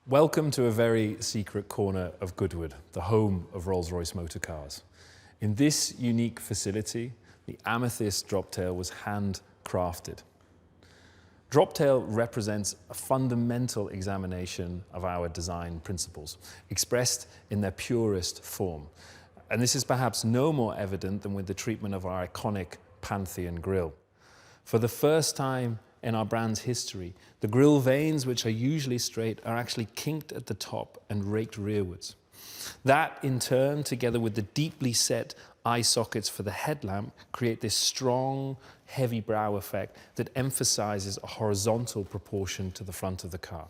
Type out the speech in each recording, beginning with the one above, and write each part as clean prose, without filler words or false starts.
Welcome to a very secret corner of Goodwood, the home of Rolls-Royce motor cars. In this unique facility, the Amethyst Droptail was handcrafted. Droptail represents a fundamental examination of our design principles, expressed in their purest form. And this is perhaps no more evident than with the treatment of our iconic Pantheon grille. For the first time in our brand's history, the grille vanes, which are usually straight, are actually kinked at the top and raked rearwards. That, in turn, together with the deeply set eye sockets for the headlamp, create this strong, heavy brow effect that emphasizes a horizontal proportion to the front of the car.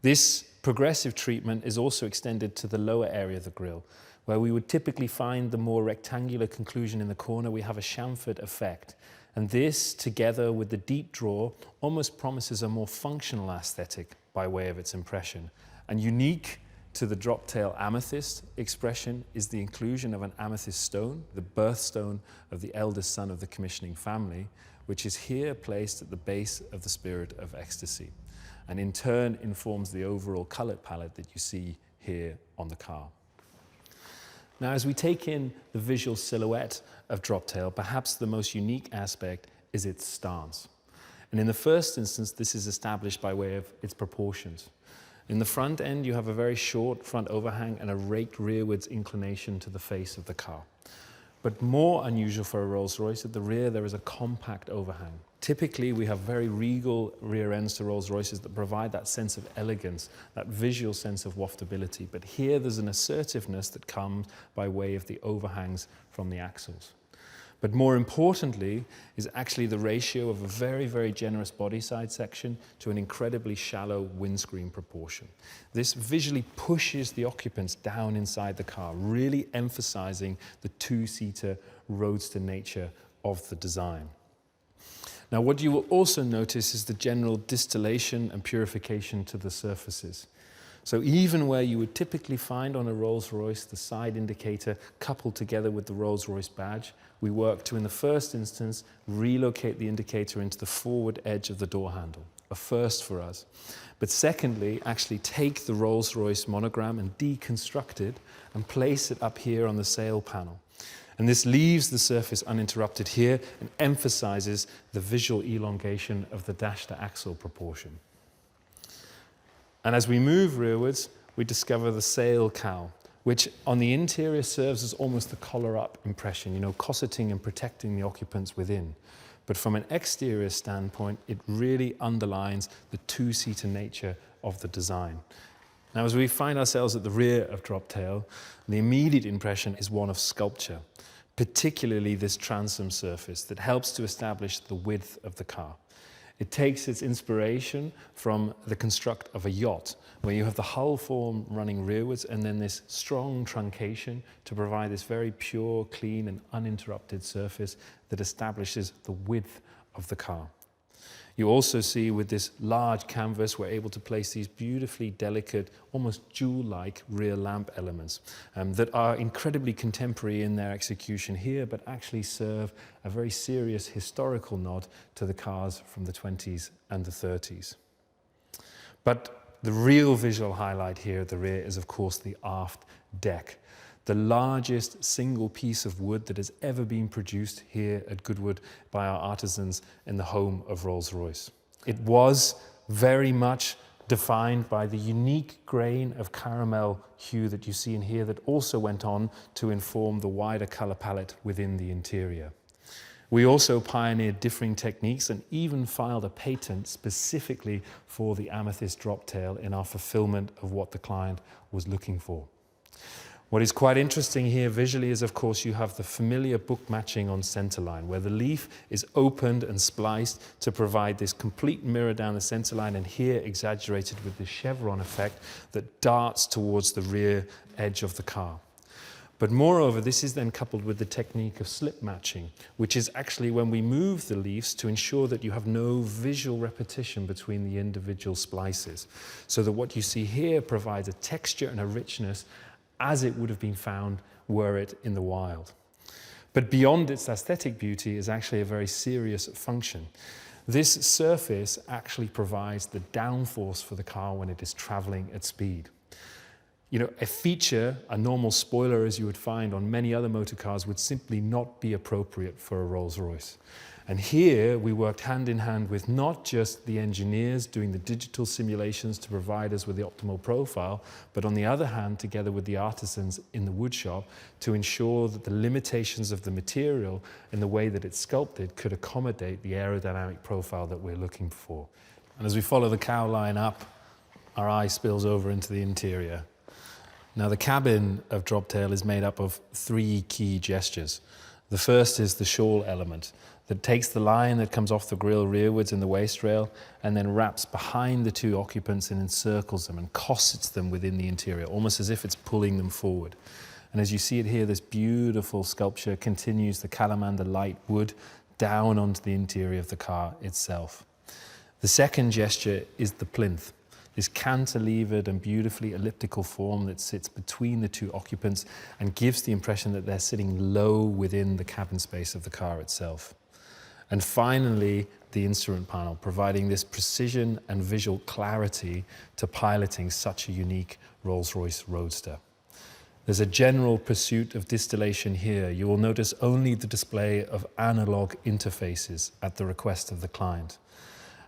This progressive treatment is also extended to the lower area of the grille, where we would typically find the more rectangular conclusion in the corner. We have a chamfered effect. And this, together with the deep draw, almost promises a more functional aesthetic by way of its impression. And unique to the Droptail Amethyst expression is the inclusion of an amethyst stone, the birthstone of the eldest son of the commissioning family, which is here placed at the base of the Spirit of Ecstasy, and in turn informs the overall color palette that you see here on the car. Now, as we take in the visual silhouette of Droptail, perhaps the most unique aspect is its stance. And in the first instance, this is established by way of its proportions. In the front end, you have a very short front overhang and a raked rearwards inclination to the face of the car. But more unusual for a Rolls-Royce, at the rear there is a compact overhang. Typically, we have very regal rear ends to Rolls-Royces that provide that sense of elegance, that visual sense of waftability. But here there's an assertiveness that comes by way of the overhangs from the axles. But more importantly is actually the ratio of a very, very generous body side section to an incredibly shallow windscreen proportion. This visually pushes the occupants down inside the car, really emphasizing the two-seater roadster nature of the design. Now, what you will also notice is the general distillation and purification to the surfaces. So even where you would typically find on a Rolls-Royce the side indicator coupled together with the Rolls-Royce badge, we work to, in the first instance, relocate the indicator into the forward edge of the door handle, a first for us. But secondly, actually take the Rolls-Royce monogram and deconstruct it and place it up here on the sail panel. And this leaves the surface uninterrupted here and emphasizes the visual elongation of the dash-to-axle proportion. And as we move rearwards, we discover the sail cowl, which on the interior serves as almost the collar-up impression, cosseting and protecting the occupants within. But from an exterior standpoint, it really underlines the two-seater nature of the design. Now, as we find ourselves at the rear of Droptail, the immediate impression is one of sculpture, particularly this transom surface that helps to establish the width of the car. It takes its inspiration from the construct of a yacht, where you have the hull form running rearwards and then this strong truncation to provide this very pure, clean and uninterrupted surface that establishes the width of the car. You also see with this large canvas, we're able to place these beautifully delicate, almost jewel-like rear lamp elements that are incredibly contemporary in their execution here, but actually serve a very serious historical nod to the cars from the 20s and the 30s. But the real visual highlight here at the rear is, of course, the aft deck, the largest single piece of wood that has ever been produced here at Goodwood by our artisans in the home of Rolls-Royce. It was very much defined by the unique grain of caramel hue that you see in here that also went on to inform the wider color palette within the interior. We also pioneered differing techniques and even filed a patent specifically for the Amethyst Droptail in our fulfillment of what the client was looking for. What is quite interesting here visually is, of course, you have the familiar book matching on centerline, where the leaf is opened and spliced to provide this complete mirror down the centerline, and here exaggerated with the chevron effect that darts towards the rear edge of the car. But moreover, this is then coupled with the technique of slip matching, which is actually when we move the leaves to ensure that you have no visual repetition between the individual splices, so that what you see here provides a texture and a richness as it would have been found were it in the wild. But beyond its aesthetic beauty is actually a very serious function. This surface actually provides the downforce for the car when it is traveling at speed. You know, a feature, a normal spoiler as you would find on many other motor cars, would simply not be appropriate for a Rolls-Royce. And here we worked hand in hand with not just the engineers doing the digital simulations to provide us with the optimal profile, but on the other hand, together with the artisans in the woodshop to ensure that the limitations of the material and the way that it's sculpted could accommodate the aerodynamic profile that we're looking for. And as we follow the cow line up, our eye spills over into the interior. Now, the cabin of Droptail is made up of 3 key gestures. The first is the shawl element that takes the line that comes off the grille rearwards in the waist rail and then wraps behind the 2 occupants and encircles them and cossets them within the interior, almost as if it's pulling them forward. And as you see it here, this beautiful sculpture continues the calamander light wood down onto the interior of the car itself. The second gesture is the plinth. This cantilevered and beautifully elliptical form that sits between the 2 occupants and gives the impression that they're sitting low within the cabin space of the car itself. And finally, the instrument panel, providing this precision and visual clarity to piloting such a unique Rolls-Royce Roadster. There's a general pursuit of distillation here. You will notice only the display of analog interfaces at the request of the client.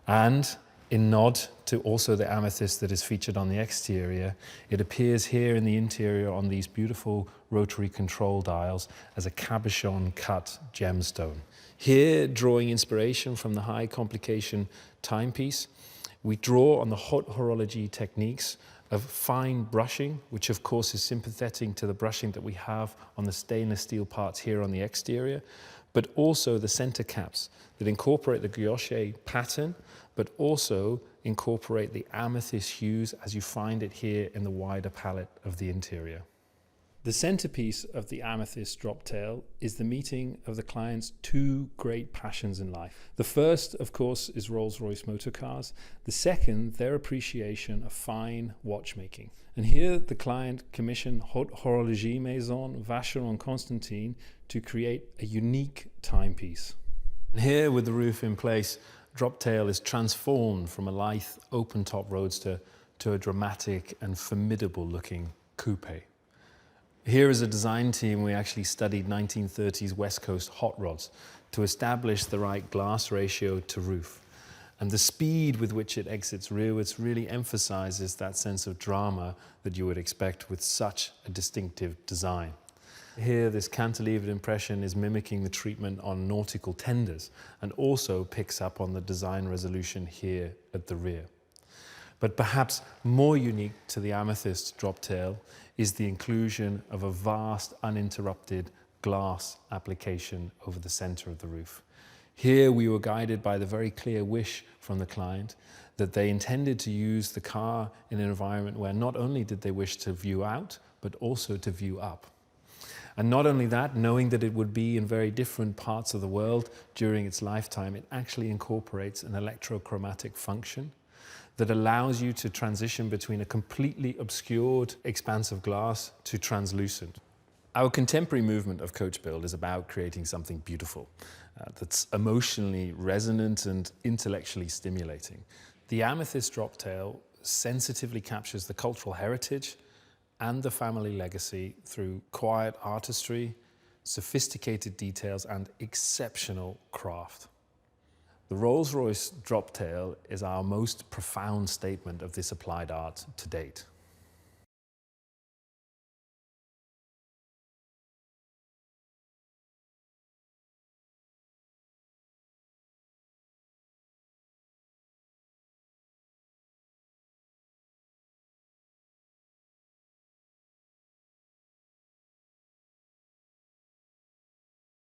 And in nod to also the amethyst that is featured on the exterior, it appears here in the interior on these beautiful rotary control dials as a cabochon cut gemstone. Here, drawing inspiration from the high complication timepiece, we draw on the hot horology techniques of fine brushing, which of course is sympathetic to the brushing that we have on the stainless steel parts here on the exterior, but also the center caps that incorporate the guilloche pattern, but also incorporate the amethyst hues as you find it here in the wider palette of the interior. The centerpiece of the Amethyst Droptail is the meeting of the client's 2 great passions in life. The first, of course, is Rolls-Royce motor cars. The second, their appreciation of fine watchmaking. And here the client commissioned Haute Horlogerie Maison Vacheron Constantin to create a unique timepiece. And here, with the roof in place, Droptail is transformed from a lithe open-top roadster to a dramatic and formidable looking coupe. Here as a design team, we actually studied 1930s West Coast hot rods to establish the right glass ratio to roof. And the speed with which it exits rearwards really emphasizes that sense of drama that you would expect with such a distinctive design. Here, this cantilevered impression is mimicking the treatment on nautical tenders and also picks up on the design resolution here at the rear. But perhaps more unique to the Amethyst Droptail is the inclusion of a vast, uninterrupted glass application over the center of the roof. Here we were guided by the very clear wish from the client that they intended to use the car in an environment where not only did they wish to view out, but also to view up. And not only that, knowing that it would be in very different parts of the world during its lifetime, it actually incorporates an electrochromatic function that allows you to transition between a completely obscured expanse of glass to translucent. Our contemporary movement of coach build is about creating something beautiful that's emotionally resonant and intellectually stimulating. The Amethyst Droptail sensitively captures the cultural heritage and the family legacy through quiet artistry, sophisticated details, and exceptional craft. The Rolls-Royce Droptail is our most profound statement of this applied art to date.